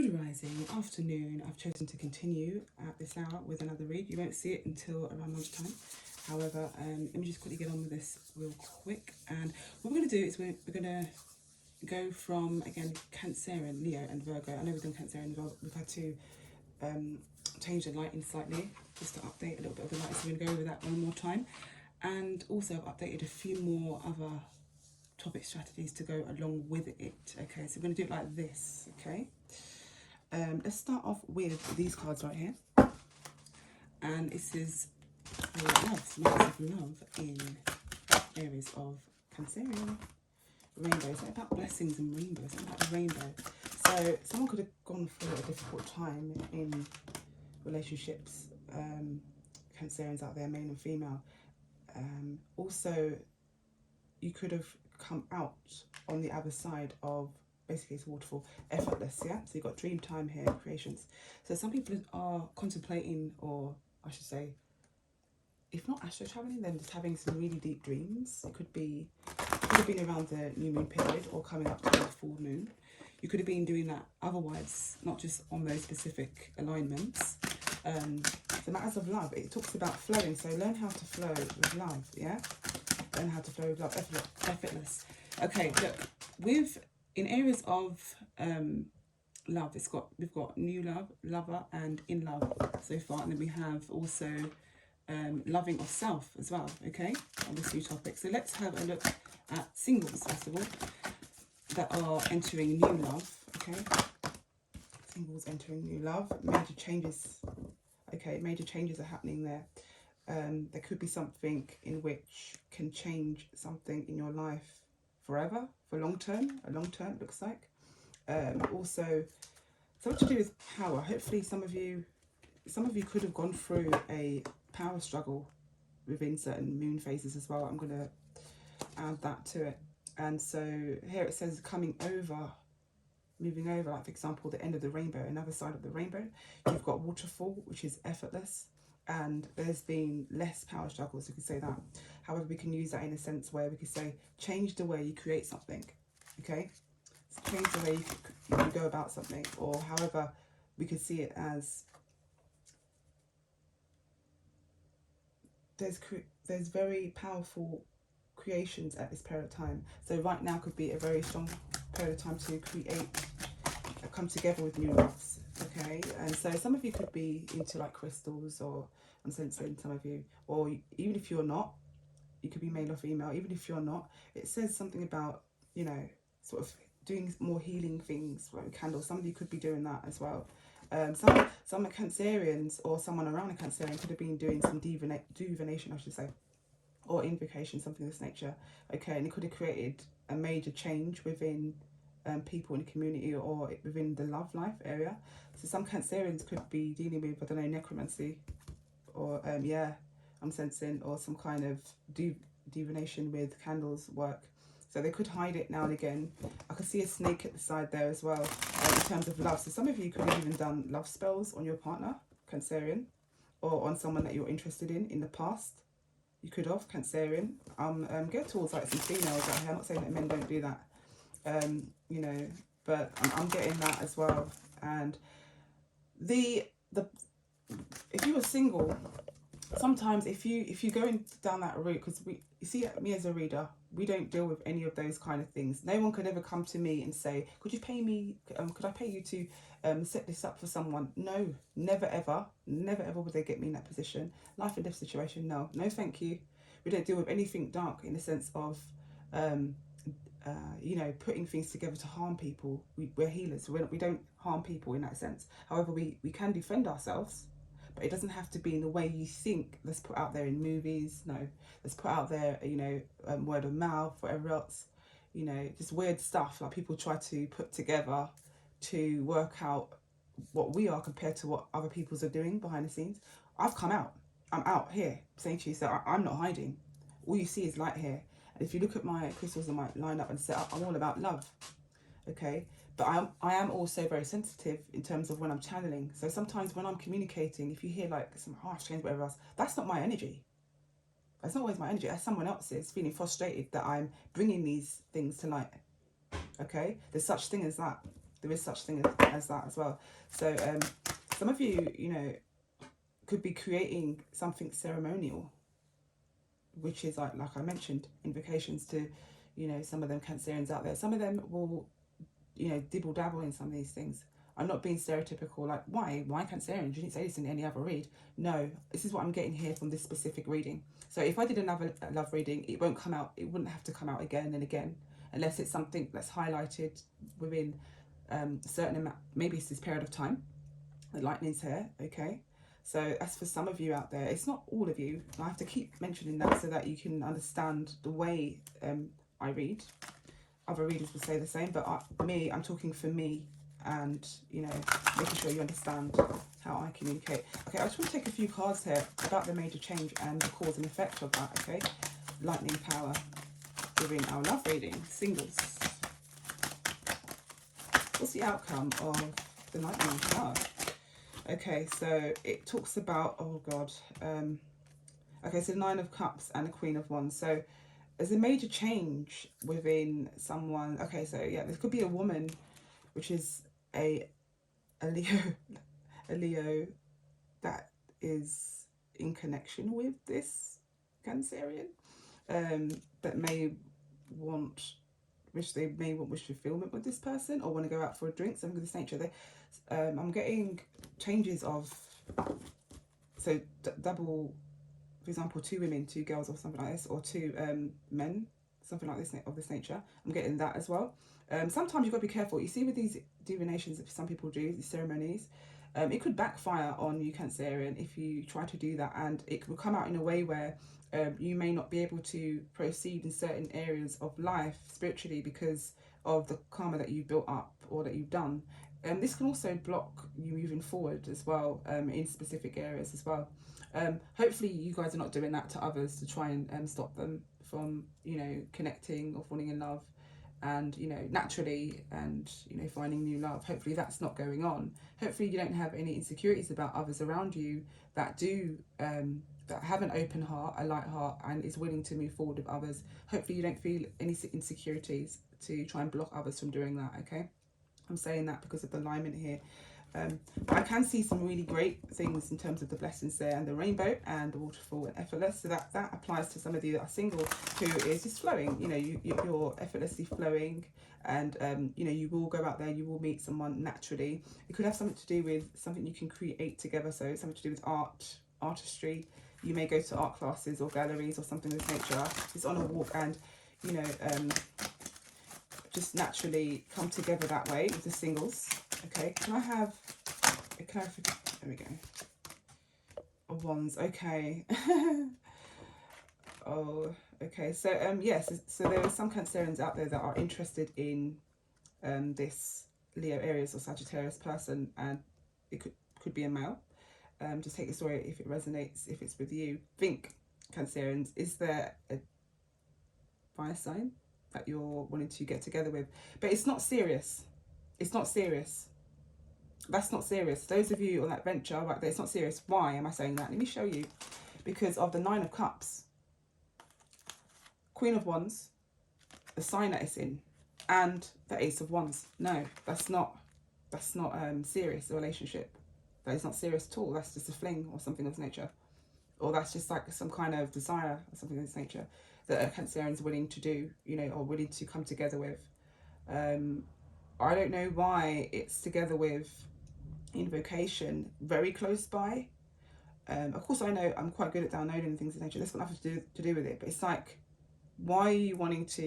Good rising, afternoon. I've chosen to continue at this hour with another read. You won't see it until around lunchtime. However, let me just quickly get on with this real quick. And what we're going to do is we're going to go from, again, Cancerian, Leo and Virgo. I know we've done Cancerian as well. We've had to change the lighting slightly just to update a little bit of the light. So we're going to go over that one more time. And also I've updated a few more other topic strategies to go along with it. Okay, so we're going to do it like this, okay? Let's start off with these cards right here. And this is love, messages of love in areas of Cancerian. Rainbows, like about blessings and rainbows, like about the rainbow. So someone could have gone through a difficult time in relationships, Cancerians out there, male and female. Also, you could have come out on the other side of, basically it's waterfall, effortless, yeah? So you've got dream time here, creations. So some people are contemplating, or I should say, if not astro traveling, then just having some really deep dreams. It could have been around the new moon period or coming up to the full moon. You could have been doing that otherwise, not just on those specific alignments. The matters of love, it talks about flowing. So learn how to flow with love, yeah? Learn how to flow with love, effortless. Okay, look, in areas of love, we've got new love, lover, and in love so far, and then we have also loving of self as well. Okay, on this new topic. So let's have a look at singles first of all that are entering new love. Okay, singles entering new love. Major changes. Okay, major changes are happening there. There could be something in which can change something in your life forever, for long term, a long term it looks like. Also, something to do with power. Hopefully some of you could have gone through a power struggle within certain moon phases as well. I'm going to add that to it. And so here it says coming over, moving over, like for example, the end of the rainbow, another side of the rainbow. You've got waterfall, which is effortless. And there's been less power struggles, you could say that. However, we can use that in a sense where we could say, change the way you create something, okay? So change the way you go about something, or however we could see it as there's very powerful creations at this period of time. So right now could be a very strong period of time to create, come together with new loves, okay? And so some of you could be into like crystals, or I'm sensing some of you, or even if you're not, you could be male or female. Even if you're not, it says something about, you know, sort of doing more healing things like candles. Some of you could be doing that as well. Some are Cancerians, or someone around a Cancerian could have been doing some divination, I should say, or invocation, something of this nature. Okay, and it could have created a major change within people in the community or within the love life area. So some Cancerians could be dealing with, I don't know, necromancy, or yeah, I'm sensing, or some kind of divination with candles work. So they could hide it now and again. I could see a snake at the side there as well, in terms of love. So some of you could have even done love spells on your partner, Cancerian, or on someone that you're interested in the past. You could have, Cancerian. Get towards like some females out here. I'm not saying that men don't do that, you know, but I'm getting that as well. And if you were single, sometimes if you're going down that route, because you see, me as a reader, we don't deal with any of those kind of things. No one could ever come to me and say, could you pay me, could I pay you to set this up for someone? No, never ever would they get me in that position. Life and death situation, no thank you. We don't deal with anything dark in the sense of you know, putting things together to harm people. We're healers, we don't harm people in that sense. However, we can defend ourselves, but it doesn't have to be in the way you think. Let's put out there in movies. No, let's put out there, you know, word of mouth, whatever else, you know, just weird stuff like people try to put together to work out what we are compared to what other people's are doing behind the scenes. I've come out. I'm out here saying to you, so I'm not hiding. All you see is light here. And if you look at my crystals and my lineup and setup, I'm all about love. Okay, but I am also very sensitive in terms of when I'm channeling. So sometimes when I'm communicating, if you hear like some harsh change, whatever else, that's not my energy. That's not always my energy. That's someone else's, feeling frustrated that I'm bringing these things to light. Okay, there's such thing as that. There is such thing as that as well. So some of you, you know, could be creating something ceremonial, which is like I mentioned, invocations to, you know, some of them Cancerians out there. Some of them will, you know, dibble dabble in some of these things. I'm not being stereotypical, like, why Cancerian? You didn't say this in any other read. No, this is what I'm getting here from this specific reading. So if I did another love reading, it won't come out, it wouldn't have to come out again and again, unless it's something that's highlighted within a certain amount, maybe it's this period of time. The lightning's here, okay? So as for some of you out there, it's not all of you. I have to keep mentioning that so that you can understand the way I read. Other readers will say the same, but I'm talking for me, and, you know, making sure you understand how I communicate. Okay, I just want to take a few cards here about the major change and the cause and effect of that, okay? Lightning power within our love reading, singles. What's the outcome of the lightning power? Okay, so it talks about, oh God, okay, so the Nine of Cups and the Queen of Wands. So there's a major change within someone. Okay, so yeah, this could be a woman, which is a Leo, a Leo that is in connection with this Cancerian, that may want, they may want wish fulfillment with this person, or want to go out for a drink, something of this nature. I'm getting changes of, so double, for example, 2 women, 2 girls, or something like this, or 2 men, something like this of this nature. I'm getting that as well. Sometimes you've got to be careful. You see with these divinations that some people do, these ceremonies, it could backfire on you, Cancerian, if you try to do that, and it will come out in a way where you may not be able to proceed in certain areas of life spiritually because of the karma that you've built up or that you've done. This can also block you moving forward as well, in specific areas as well. Hopefully you guys are not doing that to others to try and stop them from, you know, connecting or falling in love and, you know, naturally, and, you know, finding new love. Hopefully that's not going on. Hopefully you don't have any insecurities about others around you that do, that have an open heart, a light heart, and is willing to move forward with others. Hopefully you don't feel any insecurities to try and block others from doing that, okay? I'm saying that because of the alignment here. But I can see some really great things in terms of the blessings there, and the rainbow and the waterfall and effortless. So that applies to some of you that are single, who is just flowing. You know, you're effortlessly flowing, and you know, you will go out there, you will meet someone naturally. It could have something to do with something you can create together. So something to do with artistry. You may go to art classes or galleries or something of this nature. It's on a walk, and, you know, just naturally come together that way with the singles. Okay, can I have a clarification? There we go. Of Wands, okay. Oh, okay. So yes, so there are some Cancerians out there that are interested in this Leo, Aries, or Sagittarius person, and it could be a male. Just take the story if it resonates, if it's with you. Think, Cancerians, is there a fire sign that you're wanting to get together with? But it's not serious. It's not serious. That's not serious. Those of you on that venture right there, it's not serious. Why am I saying that? Let me show you. Because of the Nine of Cups, Queen of Wands, the sign that it's in, and the Ace of Wands. No, that's not serious, a relationship. That is not serious at all. That's just a fling or something of this nature. Or that's just like some kind of desire or something of this nature that a Cancerian is willing to do, you know, or willing to come together with. I don't know why it's together with invocation very close by. Of course, I know I'm quite good at downloading things of nature. That's got nothing to do with it. But it's like, why are you wanting to,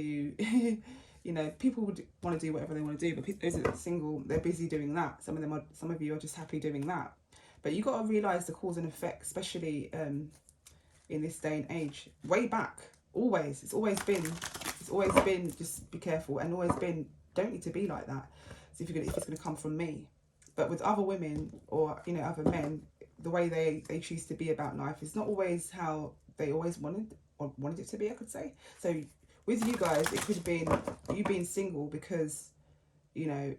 you know, people would want to do whatever they want to do, but those that are single, they're busy doing that. Some of you are just happy doing that. But you got to realise the cause and effect, especially in this day and age. Way back, always, it's always been just be careful, and always been, don't need to be like that. So if it's going to come from me. But with other women, or, you know, other men, the way they choose to be about life is not always how they always wanted it to be, I could say. So with you guys, it could have been you being single because, you know,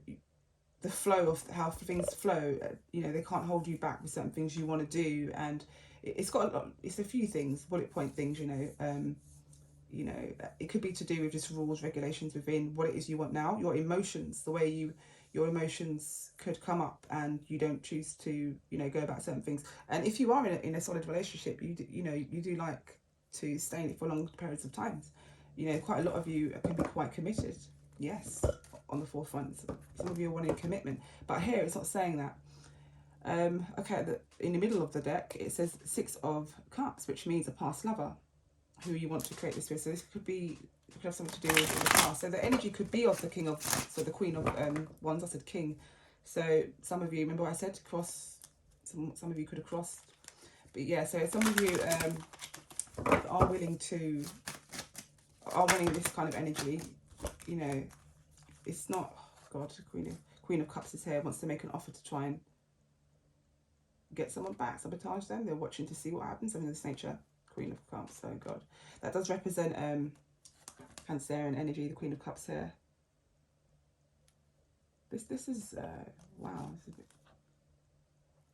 the flow of how things flow, you know, they can't hold you back with certain things you want to do, and it's a few things, bullet point things, you know, it could be to do with just rules, regulations within what it is you want now, your emotions, the way you your emotions could come up and you don't choose to, you know, go about certain things. And if you are in a solid relationship, you do like to stay in it for long periods of times. You know, quite a lot of you can be quite committed. Yes, on the forefront. Some of you are wanting commitment, but here it's not saying that. Okay, in the middle of the deck it says 6 of Cups, which means a past lover who you want to create this with. So this could have something to do with the past. So the energy could be of the King of, so the Queen of Wands. I said King. So some of you, remember I said cross. Some of you could have crossed. But yeah, so some of you are wanting this kind of energy. You know, it's not, oh God, Queen of Cups is here, wants to make an offer to try and get someone back, sabotage them. They're watching to see what happens. Something of this nature. Queen of Cups. Oh God, that does represent Cancerian energy. The Queen of Cups here. This is wow. This is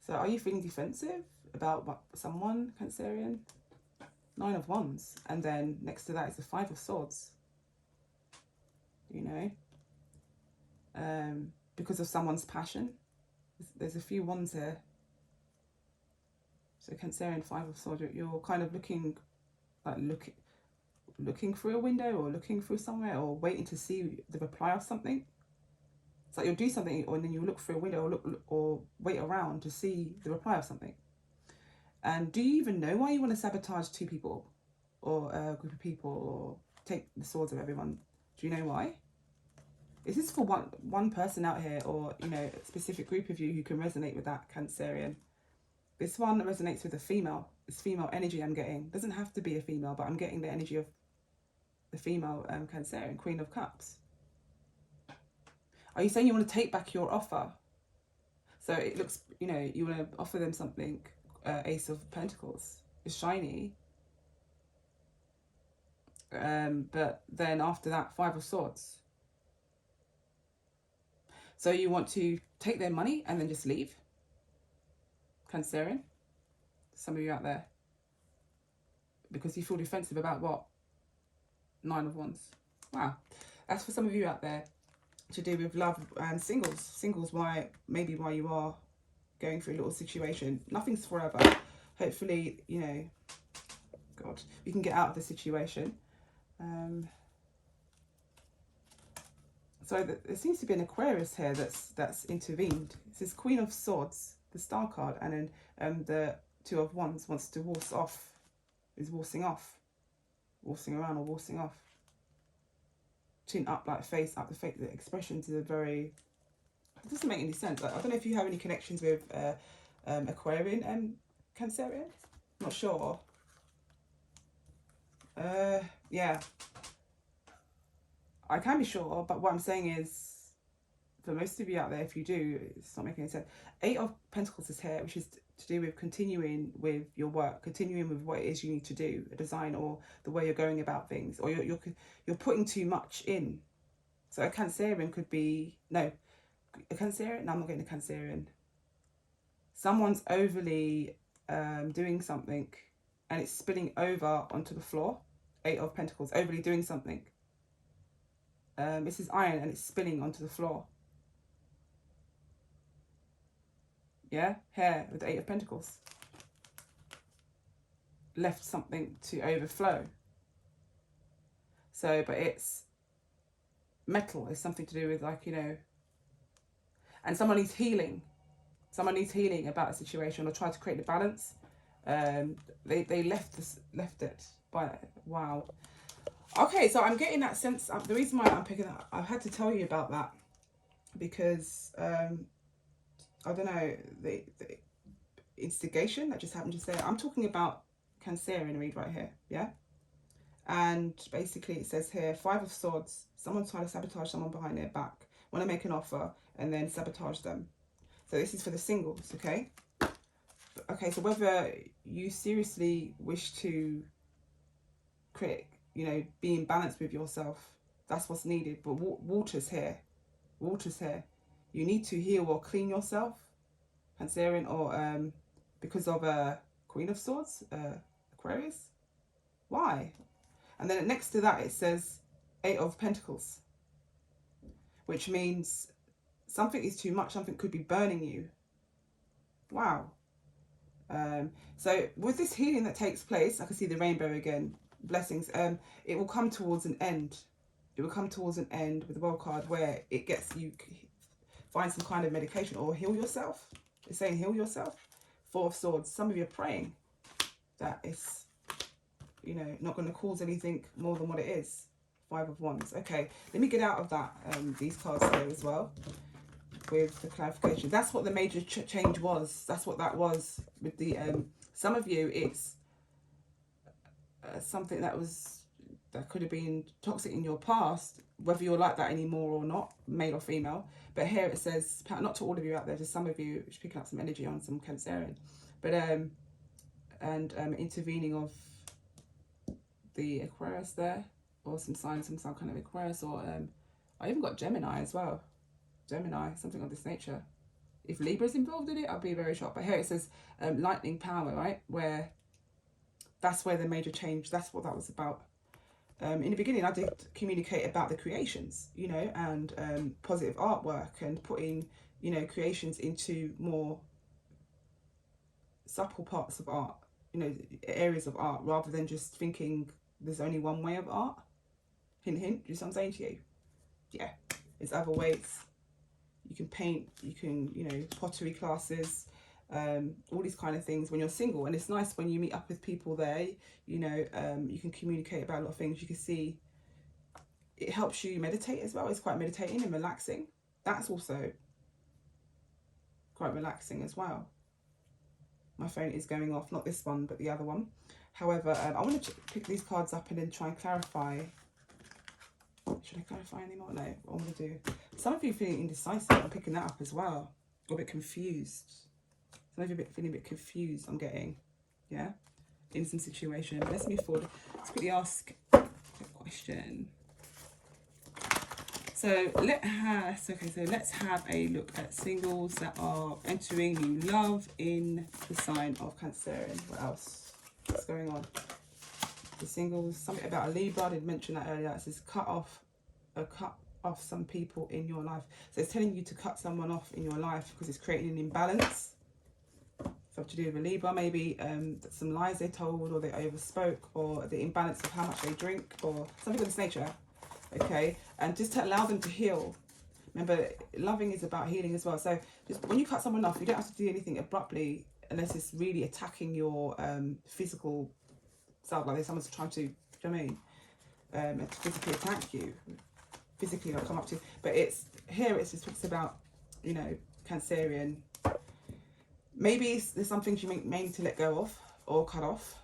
so, are you feeling defensive about someone, Cancerian? 9 of Wands, and then next to that is the 5 of Swords. You know, because of someone's passion. There's a few wands here. So Cancerian, 5 of Swords, you're kind of looking through a window or looking through somewhere or waiting to see the reply of something. It's like you'll do something and then you look through a window or wait around to see the reply of something. And do you even know why you want to sabotage 2 people or a group of people or take the swords of everyone? Do you know why? Is this for one person out here, or, you know, a specific group of you who can resonate with that, Cancerian? This one resonates with a female. It's female energy I'm getting. Doesn't have to be a female, but I'm getting the energy of the female Cancerian, Queen of Cups. Are you saying you want to take back your offer? So it looks, you know, you want to offer them something. Ace of Pentacles is shiny. But then after that, 5 of Swords. So you want to take their money and then just leave? Cancerian? Some of you out there. Because you feel defensive about what? 9 of Wands. Wow. That's for some of you out there, to do with love and singles. Singles, maybe why you are going through a little situation. Nothing's forever. Hopefully, you know, God, you can get out of the situation. So there seems to be an Aquarius here that's intervened. This is Queen of Swords, the Star card, and then the 2 of Wands wants to waltz off, is waltzing off, waltzing around or waltzing off. Chin up, like face up, the expressions are very, it doesn't make any sense. Like, I don't know if you have any connections with Aquarian and Cancerian. Not sure. Yeah. I can be sure, but what I'm saying is, for most of you out there, if you do, it's not making any sense. 8 of Pentacles is here, which is to do with continuing with your work, continuing with what it is you need to do, a design, or the way you're going about things, or you're putting too much in. So a Cancerian could be, no, a Cancerian, no, I'm not getting a Cancerian. Someone's overly doing something and it's spilling over onto the floor. 8 of Pentacles, overly doing something. This is iron and it's spilling onto the floor. Yeah, here with the 8 of Pentacles. Left something to overflow. So, but it's metal. It's something to do with, like, you know, and someone needs healing. Someone needs healing about a situation or try to create the balance. They left it. But wow. Okay, so I'm getting that sense. The reason why I'm picking that, I've had to tell you about that because I don't know, the instigation that just happened just there. I'm talking about Cancerian read right here, yeah? And basically it says here, 5 of Swords, someone's trying to sabotage someone behind their back, want to make an offer and then sabotage them. So this is for the singles, okay? Okay, so whether you seriously wish to create, you know, be in balance with yourself, that's what's needed. But water's here. Water's here. You need to heal or clean yourself, Cancerian, or because of Queen of Swords, Aquarius. Why? And then next to that it says 8 of Pentacles, which means something is too much. Something could be burning you. Wow. So with this healing that takes place, I can see the rainbow again. Blessings. It will come towards an end. It will come towards an end with the World card, where it gets you find some kind of medication or heal yourself. It's saying heal yourself. Four of Swords. Some of you are praying that it's, you know, not going to cause anything more than what it is. Five of Wands. Okay, let me get out of that these cards here as well with the clarification. That's what the major change was. That's what that was with the some of you. It's something that could have been toxic in your past, whether you're like that anymore or not, male or female. But here it says, not to all of you out there, just some of you, which picking up some energy on some Cancerian, but intervening of the Aquarius there, or some signs, some kind of Aquarius, or I even got Gemini as well. Gemini, something of this nature. If Libra's involved in it, I'll be very shocked. But here it says lightning power, right? Where that's where the major change, that's what that was about. In the beginning, I did communicate about the creations, you know, and positive artwork, and putting, you know, creations into more supple parts of art, you know, areas of art, rather than just thinking there's only one way of art. Hint, hint. Do you see what I'm saying to you? Yeah, there's other ways. You can paint, you can, you know, pottery classes, all these kind of things when you're single. And it's nice when you meet up with people there, you know, you can communicate about a lot of things. You can see it helps you meditate as well. It's quite meditating and relaxing. That's also quite relaxing as well. My phone is going off, not this one, but the other one. However, I want to pick these cards up and then try and clarify. Should I clarify anymore? No, what I'm going to do. Some of you feeling indecisive. I'm picking that up as well. Or a bit confused. Some of you feeling a bit confused, I'm getting. Yeah? In some situation. But let's move forward. Let's quickly ask a question. So let's have a look at singles that are entering new love in the sign of Cancerian. What else? What's going on? The singles, something about a Libra, I did mention that earlier. It says cut off some people in your life. So it's telling you to cut someone off in your life because it's creating an imbalance. So to do with a Libra, maybe some lies they told, or they overspoke, or the imbalance of how much they drink, or something of this nature. Okay, and just to allow them to heal. Remember, loving is about healing as well. So just when you cut someone off, you don't have to do anything abruptly unless it's really attacking your physical self, like someone's trying to, do you know what I mean? To physically attack you, physically not come up to you. But it's here, it just talks about, you know, Cancerian. Maybe there's some things you may need to let go of or cut off.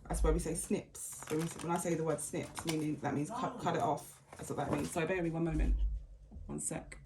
That's why we say snips. So when I say the word snips, meaning that means cut it off. That's what that means. So bear with me one moment. One sec.